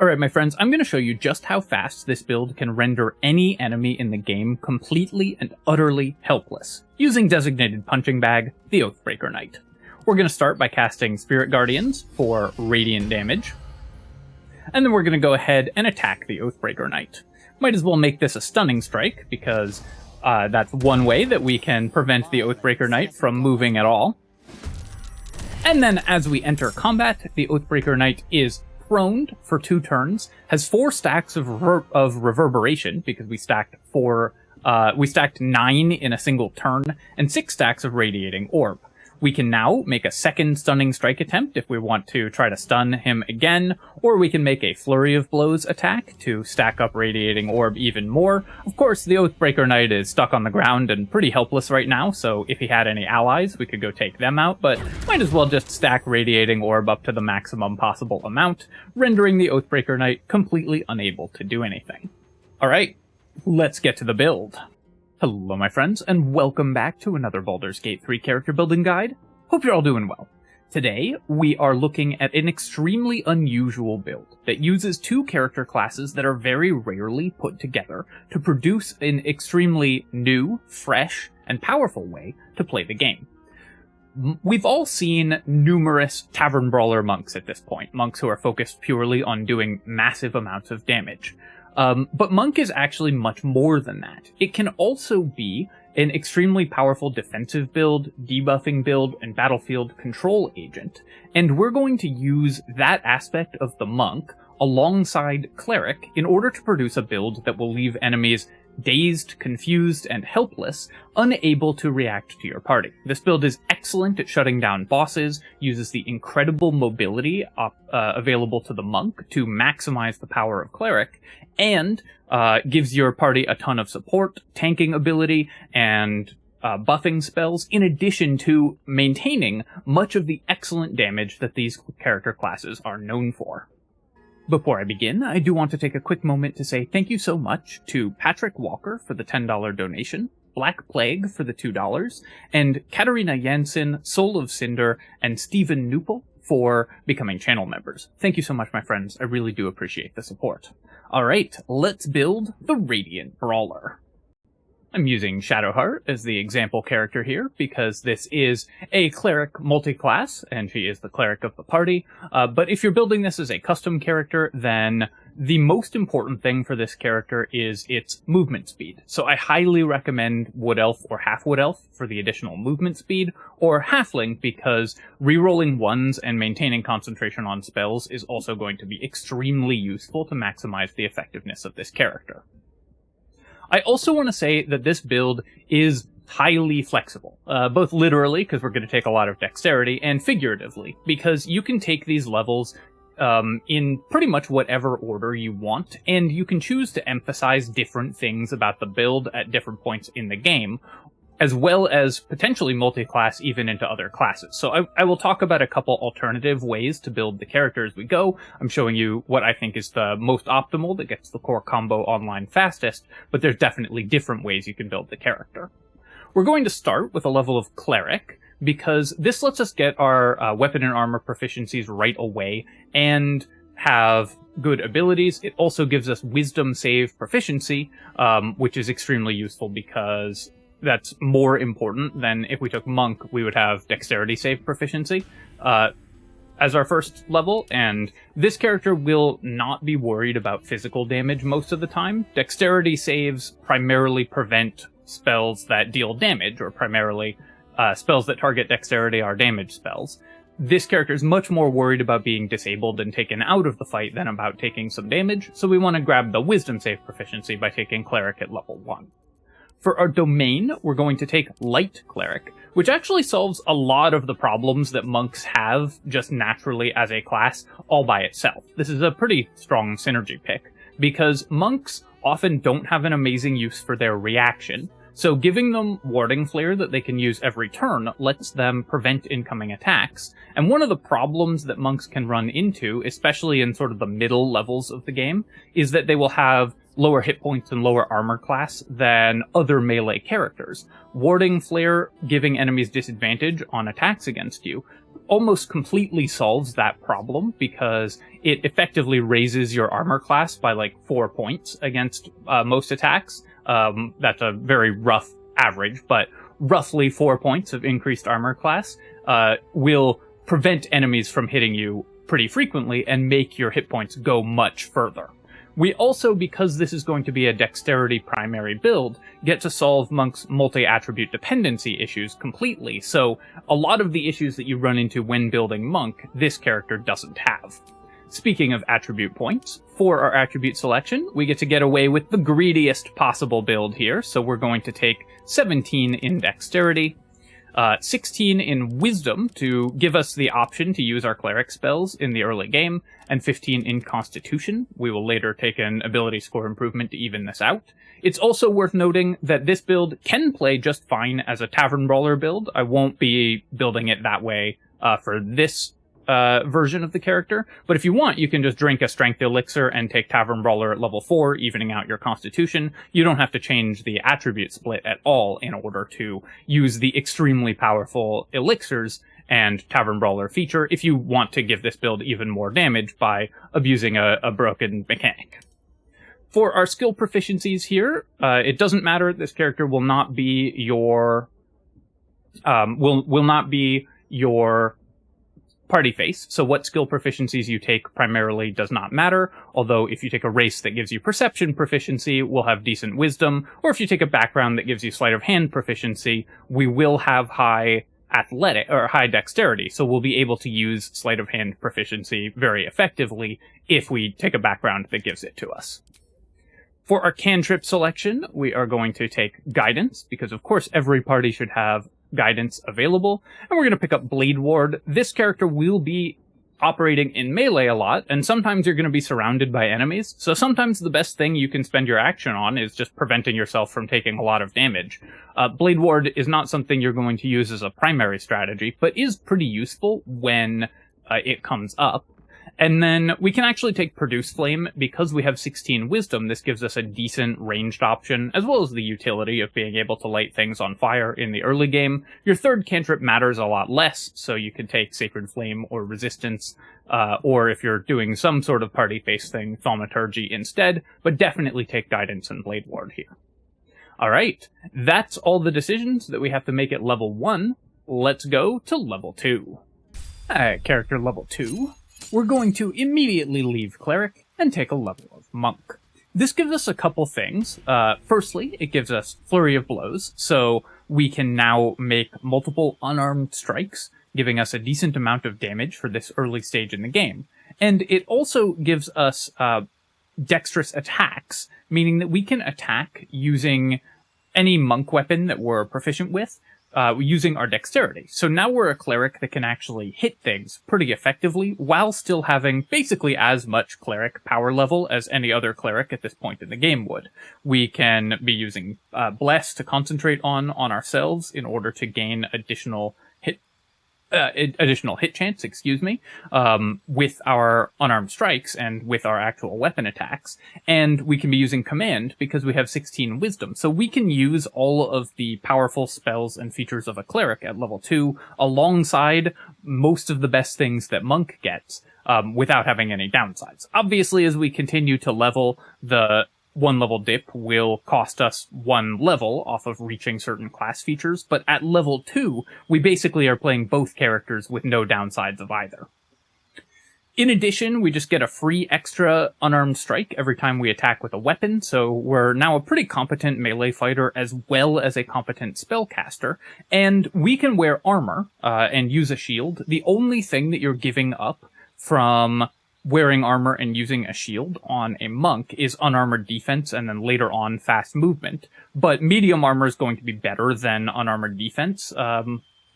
Alright my friends, I'm going to show you just how fast this build can render any enemy in the game completely and utterly helpless, using Designated Punching Bag, the Oathbreaker Knight. We're going to start by casting Spirit Guardians for radiant damage, and then we're going to go ahead and attack the Oathbreaker Knight. Might as well make this a stunning strike, because that's one way that we can prevent the Oathbreaker Knight from moving at all. And then as we enter combat, the Oathbreaker Knight is prone for 2 turns, has 4 stacks of Reverberation, because we stacked 9 in a single turn, and 6 stacks of Radiating Orb. We can now make a second stunning strike attempt if we want to try to stun him again, or we can make a Flurry of Blows attack to stack up Radiating Orb even more. Of course, the Oathbreaker Knight is stuck on the ground and pretty helpless right now, so if he had any allies, we could go take them out, but might as well just stack Radiating Orb up to the maximum possible amount, rendering the Oathbreaker Knight completely unable to do anything. Alright, let's get to the build. Hello my friends, and welcome back to another Baldur's Gate 3 character building guide. Hope you're all doing well. Today, we are looking at an extremely unusual build that uses 2 character classes that are very rarely put together to produce an extremely new, fresh, and powerful way to play the game. We've all seen numerous Tavern Brawler monks at this point, monks who are focused purely on doing massive amounts of damage. But Monk is actually much more than that. It can also be an extremely powerful defensive build, debuffing build, and battlefield control agent, and we're going to use that aspect of the Monk alongside Cleric in order to produce a build that will leave enemies dazed, confused, and helpless, unable to react to your party. This build is excellent at shutting down bosses, uses the incredible mobility available to the Monk to maximize the power of Cleric, and gives your party a ton of support, tanking ability, and buffing spells, in addition to maintaining much of the excellent damage that these character classes are known for. Before I begin, I do want to take a quick moment to say thank you so much to Patrick Walker for the $10 donation, Black Plague for the $2, and Katarina Jansen, Soul of Cinder, and Stephen Nupel for becoming channel members. Thank you so much, my friends. I really do appreciate the support. Alright, let's build the Radiant Brawler. I'm using Shadowheart as the example character here, because this is a cleric multi-class, and she is the cleric of the party. But if you're building this as a custom character, then the most important thing for this character is its movement speed. So I highly recommend Wood Elf or Half Wood Elf for the additional movement speed, or Halfling because rerolling 1s and maintaining concentration on spells is also going to be extremely useful to maximize the effectiveness of this character. I also want to say that this build is highly flexible, both literally, because we're going to take a lot of dexterity, and figuratively, because you can take these levels in pretty much whatever order you want, and you can choose to emphasize different things about the build at different points in the game, as well as potentially multi-class even into other classes. So I will talk about a couple alternative ways to build the character as we go. I'm showing you what I think is the most optimal that gets the core combo online fastest, but there's definitely different ways you can build the character. We're going to start with a level of Cleric, because this lets us get our weapon and armor proficiencies right away and have good abilities. It also gives us wisdom save proficiency, which is extremely useful because that's more important than if we took Monk, we would have dexterity save proficiency as our first level, and this character will not be worried about physical damage most of the time. Dexterity saves primarily prevent spells that deal damage, or primarily spells that target dexterity are damage spells. This character is much more worried about being disabled and taken out of the fight than about taking some damage, so we want to grab the wisdom save proficiency by taking Cleric at level 1. For our domain, we're going to take Light Cleric, which actually solves a lot of the problems that monks have just naturally as a class all by itself. This is a pretty strong synergy pick, because monks often don't have an amazing use for their reaction, so giving them Warding Flare that they can use every turn lets them prevent incoming attacks, and one of the problems that monks can run into, especially in sort of the middle levels of the game, is that they will have lower hit points and lower armor class than other melee characters. Warding Flare, giving enemies disadvantage on attacks against you, almost completely solves that problem because it effectively raises your armor class by like 4 points against most attacks. That's a very rough average, but roughly 4 points of increased armor class will prevent enemies from hitting you pretty frequently and make your hit points go much further. We also, because this is going to be a dexterity primary build, get to solve Monk's multi-attribute dependency issues completely, so a lot of the issues that you run into when building Monk, this character doesn't have. Speaking of attribute points, for our attribute selection, we get away with the greediest possible build here, so we're going to take 17 in dexterity, 16 in wisdom to give us the option to use our cleric spells in the early game, and 15 in constitution. We will later take an ability score improvement to even this out. It's also worth noting that this build can play just fine as a Tavern Brawler build. I won't be building it that way for this version of the character, but if you want, you can just drink a strength elixir and take Tavern Brawler at level 4, evening out your constitution. You don't have to change the attribute split at all in order to use the extremely powerful elixirs and Tavern Brawler feature if you want to give this build even more damage by abusing a broken mechanic. For our skill proficiencies here, it doesn't matter. This character will not be your will not be your party face, so what skill proficiencies you take primarily does not matter, although if you take a race that gives you perception proficiency, we'll have decent wisdom, or if you take a background that gives you sleight of hand proficiency, we will have high athletic or high dexterity, so we'll be able to use sleight of hand proficiency very effectively if we take a background that gives it to us. For our cantrip selection, we are going to take guidance, because of course every party should have guidance available, and we're going to pick up Blade Ward. This character will be operating in melee a lot, and sometimes you're going to be surrounded by enemies, so sometimes the best thing you can spend your action on is just preventing yourself from taking a lot of damage. Blade Ward is not something you're going to use as a primary strategy, but is pretty useful when it comes up. And then we can actually take Produce Flame. Because we have 16 Wisdom, this gives us a decent ranged option, as well as the utility of being able to light things on fire in the early game. Your third cantrip matters a lot less, so you can take Sacred Flame or Resistance, or if you're doing some sort of party face thing, Thaumaturgy instead, but definitely take Guidance and Blade Ward here. Alright, that's all the decisions that we have to make at level 1. Let's go to level 2. At character level 2, we're going to immediately leave Cleric and take a level of Monk. This gives us a couple things. Firstly, it gives us Flurry of Blows, so we can now make multiple unarmed strikes, giving us a decent amount of damage for this early stage in the game. And it also gives us dexterous attacks, meaning that we can attack using any monk weapon that we're proficient with, using our dexterity. So now we're a cleric that can actually hit things pretty effectively while still having basically as much cleric power level as any other cleric at this point in the game would. We can be using Bless to concentrate on ourselves in order to gain additional hit chance, with our unarmed strikes and with our actual weapon attacks. And we can be using command because we have 16 wisdom. So we can use all of the powerful spells and features of a cleric at level 2 alongside most of the best things that monk gets, without having any downsides. Obviously, as we continue to level, the 1 level dip will cost us 1 level off of reaching certain class features, but at level 2, we basically are playing both characters with no downsides of either. In addition, we just get a free extra unarmed strike every time we attack with a weapon, so we're now a pretty competent melee fighter as well as a competent spellcaster, and we can wear armor and use a shield. The only thing that you're giving up from wearing armor and using a shield on a monk is unarmored defense and then later on fast movement. But medium armor is going to be better than unarmored defense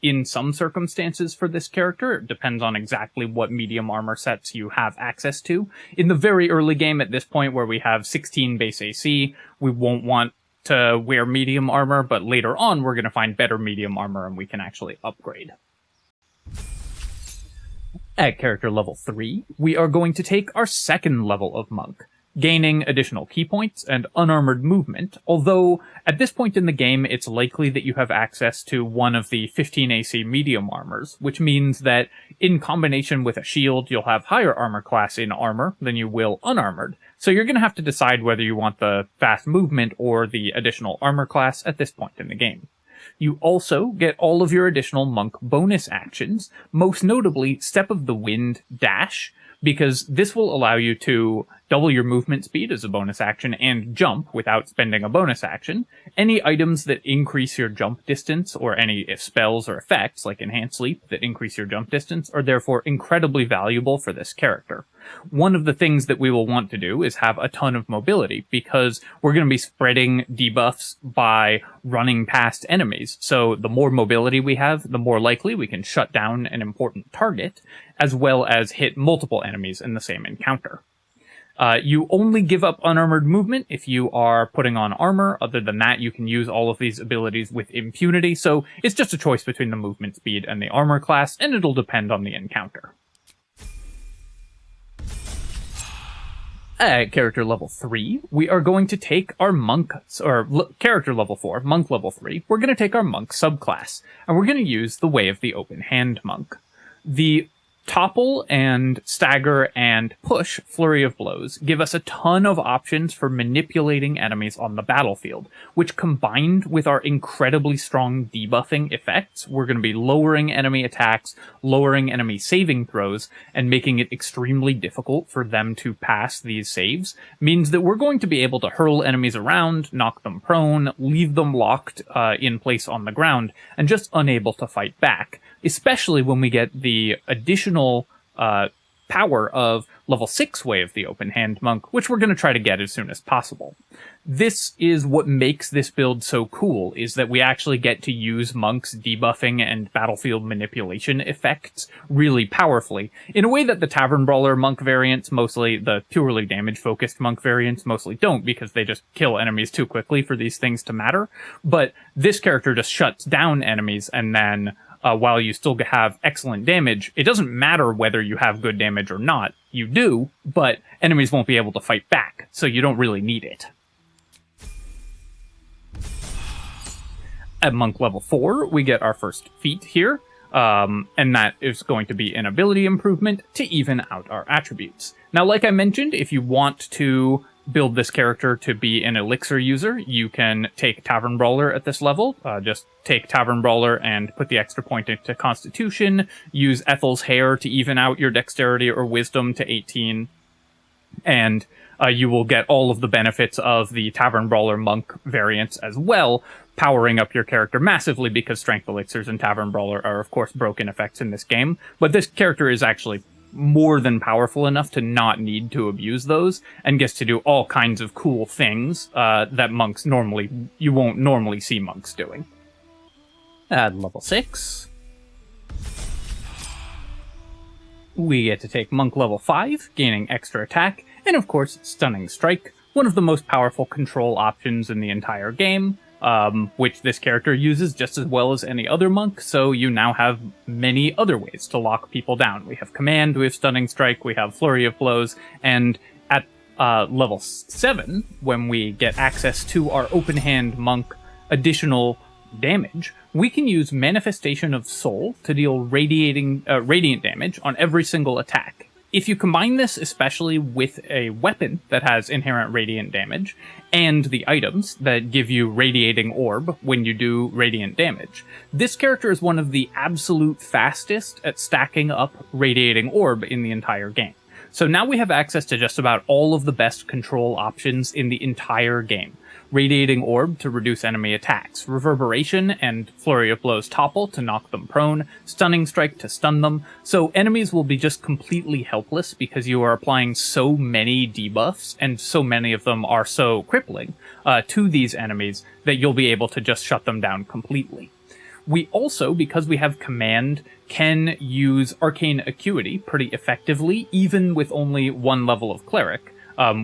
in some circumstances for this character. It depends on exactly what medium armor sets you have access to. In the very early game at this point where we have 16 base AC, we won't want to wear medium armor, but later on we're going to find better medium armor and we can actually upgrade. At character level 3, we are going to take our second level of Monk. gaining additional key points and unarmored movement, although at this point in the game it's likely that you have access to one of the 15 AC medium armors, which means that in combination with a shield you'll have higher armor class in armor than you will unarmored. So you're going to have to decide whether you want the fast movement or the additional armor class at this point in the game. You also get all of your additional monk bonus actions, most notably Step of the Wind Dash, because this will allow you to double your movement speed as a bonus action and jump without spending a bonus action. Any items that increase your jump distance, or any spells or effects like Enhanced Leap that increase your jump distance, are therefore incredibly valuable for this character. One of the things that we will want to do is have a ton of mobility, because we're going to be spreading debuffs by running past enemies. So the more mobility we have, the more likely we can shut down an important target, as well as hit multiple enemies in the same encounter. You only give up unarmored movement if you are putting on armor. Other than that, you can use all of these abilities with impunity, so it's just a choice between the movement speed and the armor class, and it'll depend on the encounter. At character level 3, we are going to take our monk, character level 4, monk level 3, we're going to take our monk subclass, and we're going to use the Way of the Open Hand monk. The Topple and Stagger and Push Flurry of Blows give us a ton of options for manipulating enemies on the battlefield, which combined with our incredibly strong debuffing effects, we're going to be lowering enemy attacks, lowering enemy saving throws, and making it extremely difficult for them to pass these saves, means that we're going to be able to hurl enemies around, knock them prone, leave them locked in place on the ground, and just unable to fight back. Especially when we get the additional power of level 6 Way of the Open Hand monk, which we're going to try to get as soon as possible. This is what makes this build so cool, is that we actually get to use monks' debuffing and battlefield manipulation effects really powerfully, in a way that the Tavern Brawler monk variants, mostly the purely damage-focused monk variants, mostly don't, because they just kill enemies too quickly for these things to matter. But this character just shuts down enemies, and then while you still have excellent damage, it doesn't matter whether you have good damage or not. You do, but enemies won't be able to fight back, so you don't really need it. At monk level 4, we get our first feat here, and that is going to be an ability improvement to even out our attributes. Now, like I mentioned, if you want to build this character to be an elixir user, you can take Tavern Brawler at this level. Just take Tavern Brawler and put the extra point into Constitution, use Ethel's Hair to even out your Dexterity or Wisdom to 18, and you will get all of the benefits of the Tavern Brawler monk variants as well, powering up your character massively, because Strength Elixirs and Tavern Brawler are of course broken effects in this game, but this character is actually more than powerful enough to not need to abuse those, and gets to do all kinds of cool things that you won't normally see monks doing. At level 6, we get to take monk level 5, gaining extra attack, and of course Stunning Strike, one of the most powerful control options in the entire game, which this character uses just as well as any other monk, so you now have many other ways to lock people down. We have Command, we have Stunning Strike, we have Flurry of Blows, and at level 7, when we get access to our Open Hand monk additional damage, we can use Manifestation of Soul to deal radiant damage on every single attack. If you combine this especially with a weapon that has inherent radiant damage, and the items that give you Radiating Orb when you do radiant damage, this character is one of the absolute fastest at stacking up Radiating Orb in the entire game. So now we have access to just about all of the best control options in the entire game. Radiating Orb to reduce enemy attacks, Reverberation and Flurry of Blows Topple to knock them prone, Stunning Strike to stun them, so enemies will be just completely helpless because you are applying so many debuffs, and so many of them are so crippling to these enemies that you'll be able to just shut them down completely. We also, because we have Command, can use Arcane Acuity pretty effectively, even with only one level of Cleric.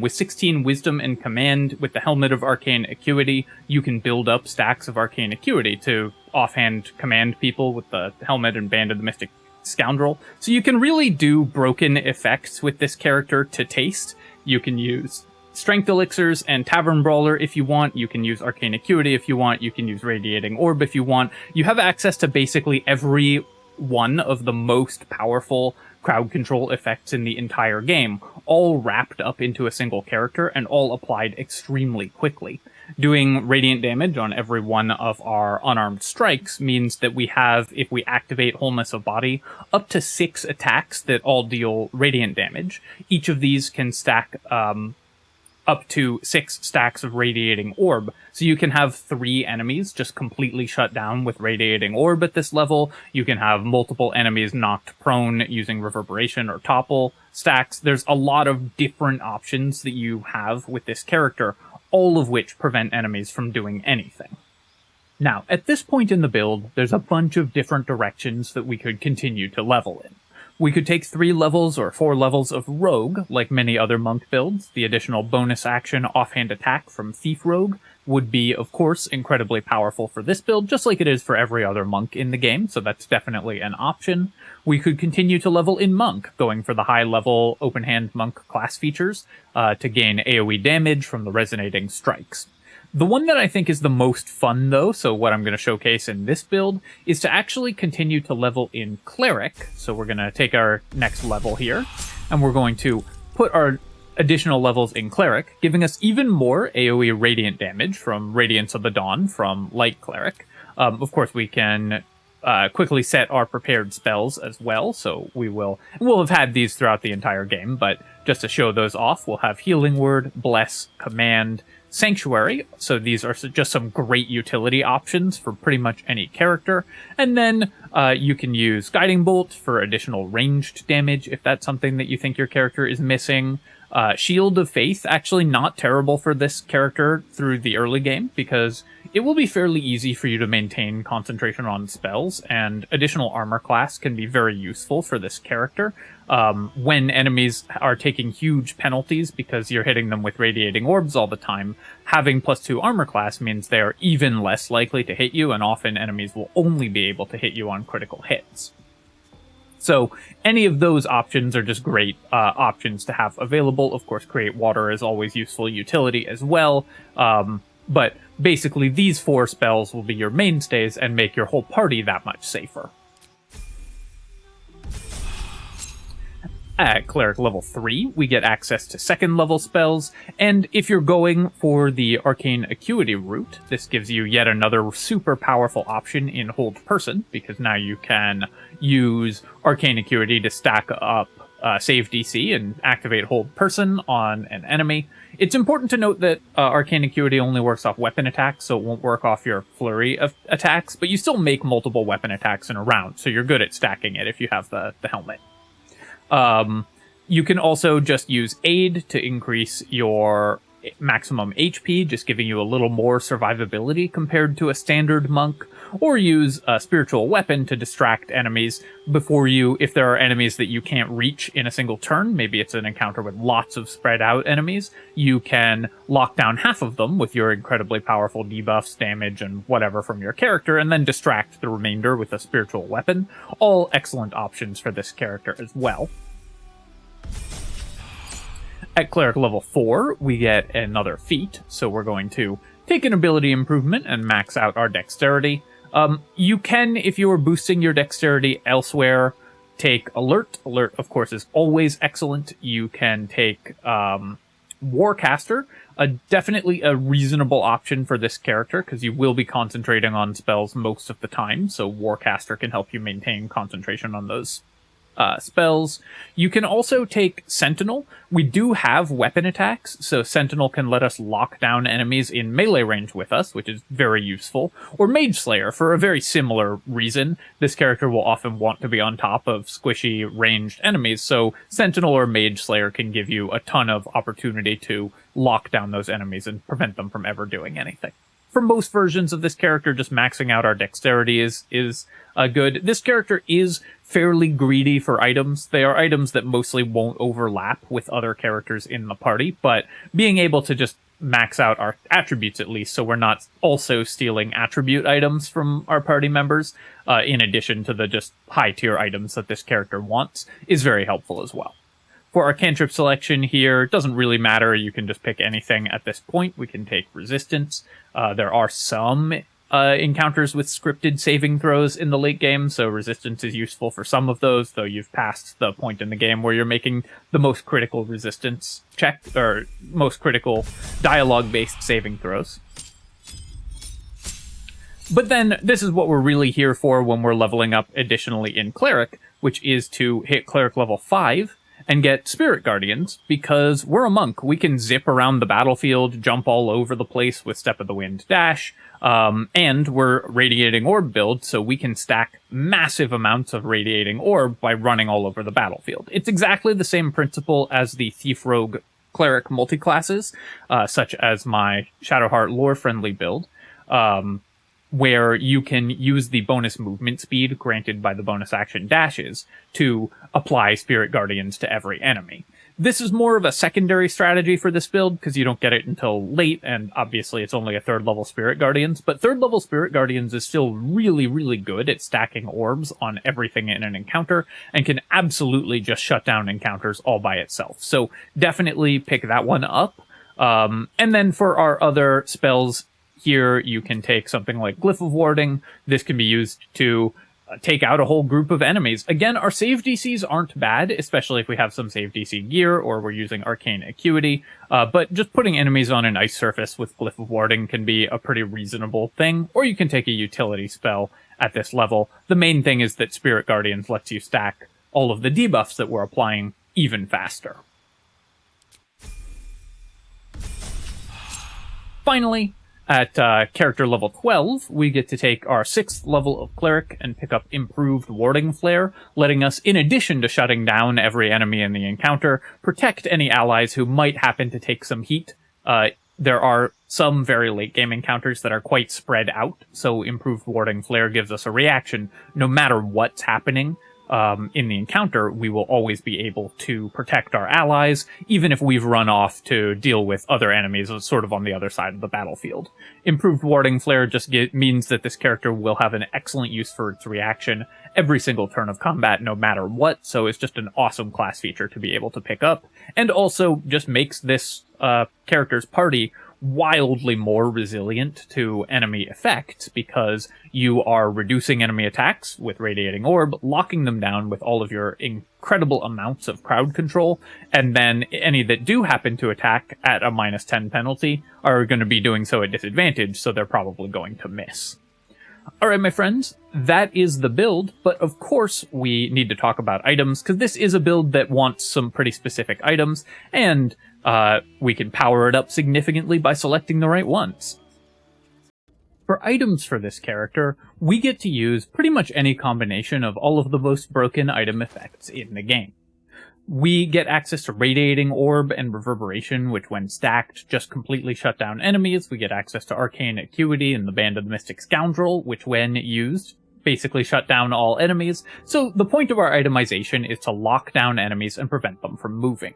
With 16 Wisdom and Command, with the Helmet of Arcane Acuity, you can build up stacks of Arcane Acuity to offhand command people with the Helmet and Band of the Mystic Scoundrel. So you can really do broken effects with this character to taste. You can use Strength Elixirs and Tavern Brawler if you want. You can use Arcane Acuity if you want. You can use Radiating Orb if you want. You have access to basically every one of the most powerful crowd control effects in the entire game, all wrapped up into a single character and all applied extremely quickly. Doing radiant damage on every one of our unarmed strikes means that we have, if we activate Wholeness of Body, up to 6 attacks that all deal radiant damage. Each of these can stack up to 6 stacks of Radiating Orb. So you can have 3 enemies just completely shut down with Radiating Orb at this level. You can have multiple enemies knocked prone using Reverberation or Topple stacks. There's a lot of different options that you have with this character, all of which prevent enemies from doing anything. Now, at this point in the build, there's a bunch of different directions that we could continue to level in. We could take 3 levels or 4 levels of Rogue, like many other monk builds. The additional bonus action offhand attack from Thief Rogue would be, of course, incredibly powerful for this build, just like it is for every other monk in the game, so that's definitely an option. We could continue to level in Monk, going for the high-level open-hand monk class features to gain AoE damage from the resonating strikes. The one that I think is the most fun, though, so what I'm going to showcase in this build, is to actually continue to level in Cleric. So we're going to take our next level here, and we're going to put our additional levels in Cleric, giving us even more AoE radiant damage from Radiance of the Dawn from Light Cleric. Of course, we can quickly set our prepared spells as well, so we'll have had these throughout the entire game, but just to show those off, we'll have Healing Word, Bless, Command, Sanctuary, so these are just some great utility options for pretty much any character, and then you can use Guiding Bolt for additional ranged damage if that's something that you think your character is missing. Shield of Faith, actually not terrible for this character through the early game, because it will be fairly easy for you to maintain concentration on spells, and additional armor class can be very useful for this character. When enemies are taking huge penalties because you're hitting them with Radiating Orbs all the time, having +2 armor class means they're even less likely to hit you, and often enemies will only be able to hit you on critical hits. So any of those options are just great options to have available. Of course, Create Water is always useful utility as well, but basically these 4 spells will be your mainstays and make your whole party that much safer. At Cleric level 3, we get access to 2nd level spells, and if you're going for the Arcane Acuity route, this gives you yet another super powerful option in Hold Person, because now you can use Arcane Acuity to stack up save DC and activate Hold Person on an enemy. It's important to note that Arcane Acuity only works off weapon attacks, so it won't work off your flurry of attacks, but you still make multiple weapon attacks in a round, so you're good at stacking it if you have the helmet. You can also just use Aid to increase your maximum HP, just giving you a little more survivability compared to a standard monk, or use a spiritual weapon to distract enemies before you, if there are enemies that you can't reach in a single turn, maybe it's an encounter with lots of spread out enemies, you can lock down half of them with your incredibly powerful debuffs, damage, and whatever from your character, and then distract the remainder with a spiritual weapon. All excellent options for this character as well. At Cleric level 4, we get another feat, so we're going to take an ability improvement and max out our dexterity. You can, if you are boosting your dexterity elsewhere, take Alert. Alert, of course, is always excellent. You can take Warcaster, definitely a reasonable option for this character, because you will be concentrating on spells most of the time, so Warcaster can help you maintain concentration on those spells. You can also take Sentinel. We do have weapon attacks, so Sentinel can let us lock down enemies in melee range with us, which is very useful. Or Mage Slayer, for a very similar reason. This character will often want to be on top of squishy ranged enemies, so Sentinel or Mage Slayer can give you a ton of opportunity to lock down those enemies and prevent them from ever doing anything. For most versions of this character, just maxing out our dexterity is good. This character is fairly greedy for items. They are items that mostly won't overlap with other characters in the party, but being able to just max out our attributes at least, so we're not also stealing attribute items from our party members, in addition to the just high-tier items that this character wants, is very helpful as well. For our cantrip selection here, it doesn't really matter. You can just pick anything at this point. We can take resistance. There are some encounters with scripted saving throws in the late game, so resistance is useful for some of those, though you've passed the point in the game where you're making the most critical resistance check, or most critical dialogue-based saving throws. But then, this is what we're really here for when we're leveling up additionally in Cleric, which is to hit Cleric level 5, and get Spirit Guardians, because we're a monk. We can zip around the battlefield, jump all over the place with Step of the Wind dash, and we're Radiating Orb build, so we can stack massive amounts of Radiating Orb by running all over the battlefield. It's exactly the same principle as the Thief Rogue Cleric multiclasses, such as my Shadowheart lore-friendly build, where you can use the bonus movement speed granted by the bonus action dashes to apply Spirit Guardians to every enemy. This is more of a secondary strategy for this build, because you don't get it until late, and obviously it's only a 3rd level Spirit Guardians, but 3rd level Spirit Guardians is still really, really good at stacking orbs on everything in an encounter, and can absolutely just shut down encounters all by itself. So definitely pick that one up. And then for our other spells, here you can take something like Glyph of Warding. This can be used to take out a whole group of enemies. Again, our save DCs aren't bad, especially if we have some save DC gear or we're using Arcane Acuity, but just putting enemies on an ice surface with Glyph of Warding can be a pretty reasonable thing, or you can take a utility spell at this level. The main thing is that Spirit Guardians lets you stack all of the debuffs that we're applying even faster. Finally, at character level 12, we get to take our 6th level of Cleric and pick up Improved Warding Flare, letting us, in addition to shutting down every enemy in the encounter, protect any allies who might happen to take some heat. There are some very late game encounters that are quite spread out, so Improved Warding Flare gives us a reaction no matter what's happening. In the encounter, we will always be able to protect our allies, even if we've run off to deal with other enemies sort of on the other side of the battlefield. Improved Warding Flare just means that this character will have an excellent use for its reaction every single turn of combat, no matter what, so it's just an awesome class feature to be able to pick up, and also just makes this character's party wildly more resilient to enemy effects, because you are reducing enemy attacks with Radiating Orb, locking them down with all of your incredible amounts of crowd control, and then any that do happen to attack at a -10 penalty are going to be doing so at disadvantage, so they're probably going to miss. Alright, my friends, that is the build, but of course we need to talk about items, because this is a build that wants some pretty specific items, and we can power it up significantly by selecting the right ones. For items for this character, we get to use pretty much any combination of all of the most broken item effects in the game. We get access to Radiating Orb and Reverberation, which when stacked just completely shut down enemies. We get access to Arcane Acuity and the Band of the Mystic Scoundrel, which when used basically shut down all enemies. So the point of our itemization is to lock down enemies and prevent them from moving.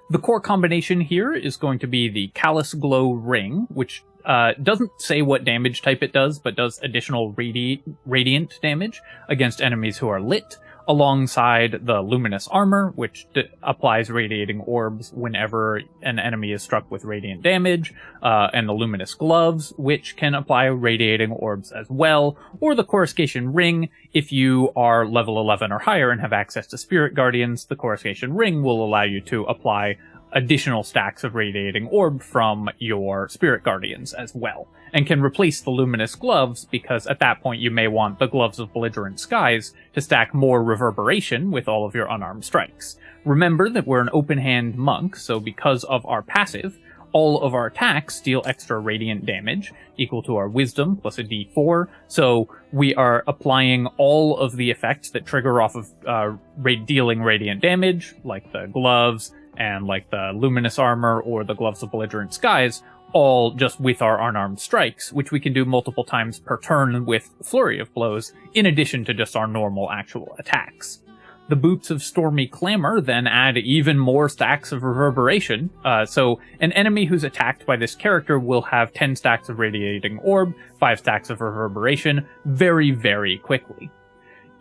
The core combination here is going to be the Callous Glow Ring, which doesn't say what damage type it does, but does additional radiant damage against enemies who are lit, alongside the Luminous Armor, which applies Radiating Orbs whenever an enemy is struck with radiant damage, and the Luminous Gloves, which can apply Radiating Orbs as well, or the Coruscation Ring. If you are level 11 or higher and have access to Spirit Guardians, the Coruscation Ring will allow you to apply additional stacks of Radiating Orb from your Spirit Guardians as well, and can replace the Luminous Gloves, because at that point you may want the Gloves of Belligerent Skies to stack more Reverberation with all of your unarmed strikes. Remember that we're an open-hand monk, so because of our passive, all of our attacks deal extra radiant damage, equal to our wisdom plus a d4, so we are applying all of the effects that trigger off of dealing radiant damage, like the gloves, and like the Luminous Armor or the Gloves of Belligerent Skies, all just with our unarmed strikes, which we can do multiple times per turn with Flurry of Blows, in addition to just our normal actual attacks. The Boots of Stormy Clamor then add even more stacks of Reverberation, so an enemy who's attacked by this character will have 10 stacks of Radiating Orb, 5 stacks of Reverberation, very, very quickly.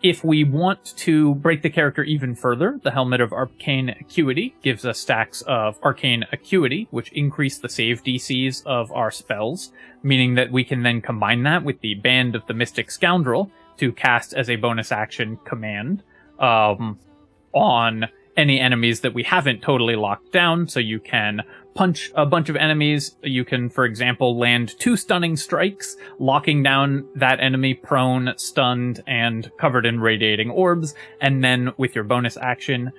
If we want to break the character even further, the Helmet of Arcane Acuity gives us stacks of Arcane Acuity, which increase the save DCs of our spells, meaning that we can then combine that with the Band of the Mystic Scoundrel to cast as a bonus action command on any enemies that we haven't totally locked down. So you can punch a bunch of enemies. You can, for example, land 2 stunning strikes, locking down that enemy prone, stunned, and covered in radiating orbs. And then with your bonus action,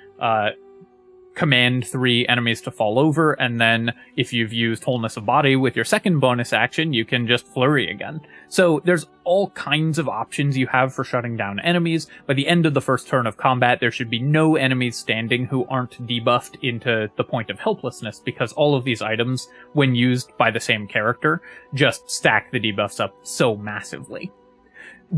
command 3 enemies to fall over, and then if you've used Wholeness of Body with your second bonus action, you can just flurry again. So there's all kinds of options you have for shutting down enemies. By the end of the first turn of combat, there should be no enemies standing who aren't debuffed into the point of helplessness, because all of these items, when used by the same character, just stack the debuffs up so massively.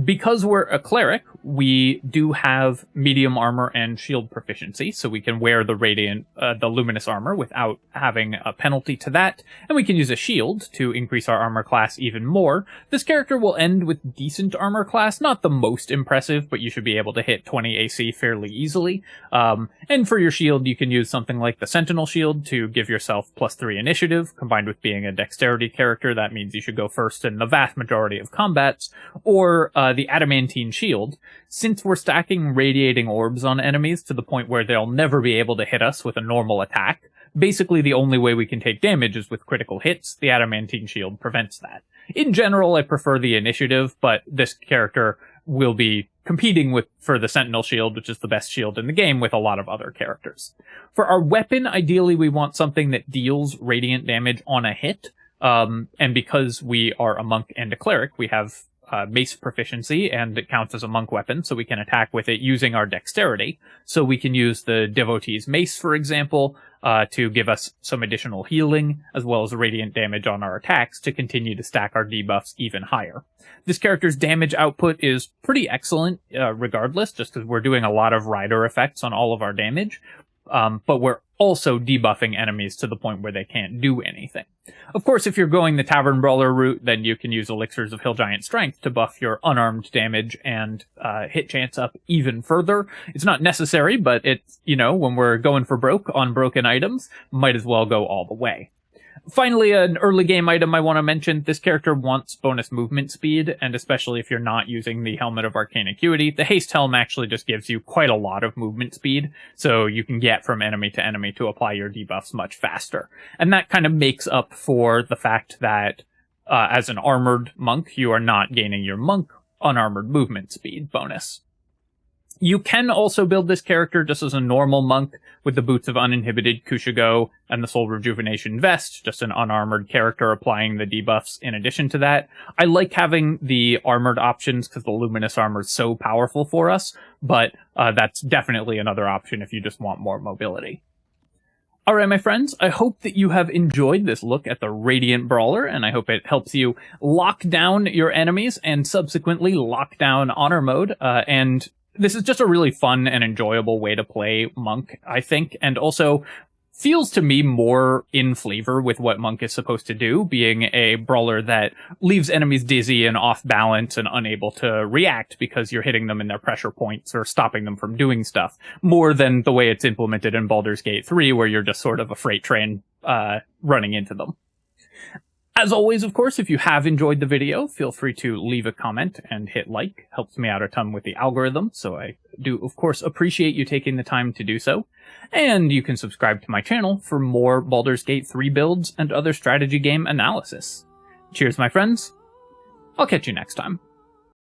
Because we're a cleric, we do have medium armor and shield proficiency, so we can wear the luminous armor without having a penalty to that, and we can use a shield to increase our armor class even more. This character will end with decent armor class, not the most impressive, but you should be able to hit 20 AC fairly easily. And for your shield, you can use something like the Sentinel Shield to give yourself +3 initiative. Combined with being a dexterity character, that means you should go first in the vast majority of combats, or the Adamantine Shield. Since we're stacking Radiating Orbs on enemies to the point where they'll never be able to hit us with a normal attack, basically the only way we can take damage is with critical hits. The Adamantine Shield prevents that. In general, I prefer the initiative, but this character will be competing for the Sentinel Shield, which is the best shield in the game, with a lot of other characters. For our weapon, ideally we want something that deals radiant damage on a hit, and because we are a monk and a cleric, we have mace proficiency, and it counts as a monk weapon, so we can attack with it using our dexterity. So we can use the Devotee's Mace, for example, to give us some additional healing, as well as radiant damage on our attacks to continue to stack our debuffs even higher. This character's damage output is pretty excellent, regardless, just because we're doing a lot of rider effects on all of our damage, but we're also debuffing enemies to the point where they can't do anything. Of course, if you're going the Tavern Brawler route, then you can use Elixirs of Hill Giant Strength to buff your unarmed damage and hit chance up even further. It's not necessary, but it's, when we're going for broke on broken items, might as well go all the way. Finally, an early game item I want to mention. This character wants bonus movement speed, and especially if you're not using the Helmet of Arcane Acuity, the Haste Helm actually just gives you quite a lot of movement speed, so you can get from enemy to enemy to apply your debuffs much faster. And that kind of makes up for the fact that as an armored monk, you are not gaining your monk unarmored movement speed bonus. You can also build this character just as a normal monk with the Boots of Uninhibited Kushigo and the Soul Rejuvenation Vest, just an unarmored character applying the debuffs in addition to that. I like having the armored options because the luminous armor is so powerful for us, but that's definitely another option if you just want more mobility. Alright, my friends, I hope that you have enjoyed this look at the Radiant Brawler, and I hope it helps you lock down your enemies and subsequently lock down Honor Mode, and this is just a really fun and enjoyable way to play Monk, I think, and also feels to me more in flavor with what Monk is supposed to do, being a brawler that leaves enemies dizzy and off balance and unable to react because you're hitting them in their pressure points or stopping them from doing stuff, more than the way it's implemented in Baldur's Gate 3, where you're just sort of a freight train running into them. As always, of course, if you have enjoyed the video, feel free to leave a comment and hit like. Helps me out a ton with the algorithm, so I do, of course, appreciate you taking the time to do so. And you can subscribe to my channel for more Baldur's Gate 3 builds and other strategy game analysis. Cheers, my friends. I'll catch you next time.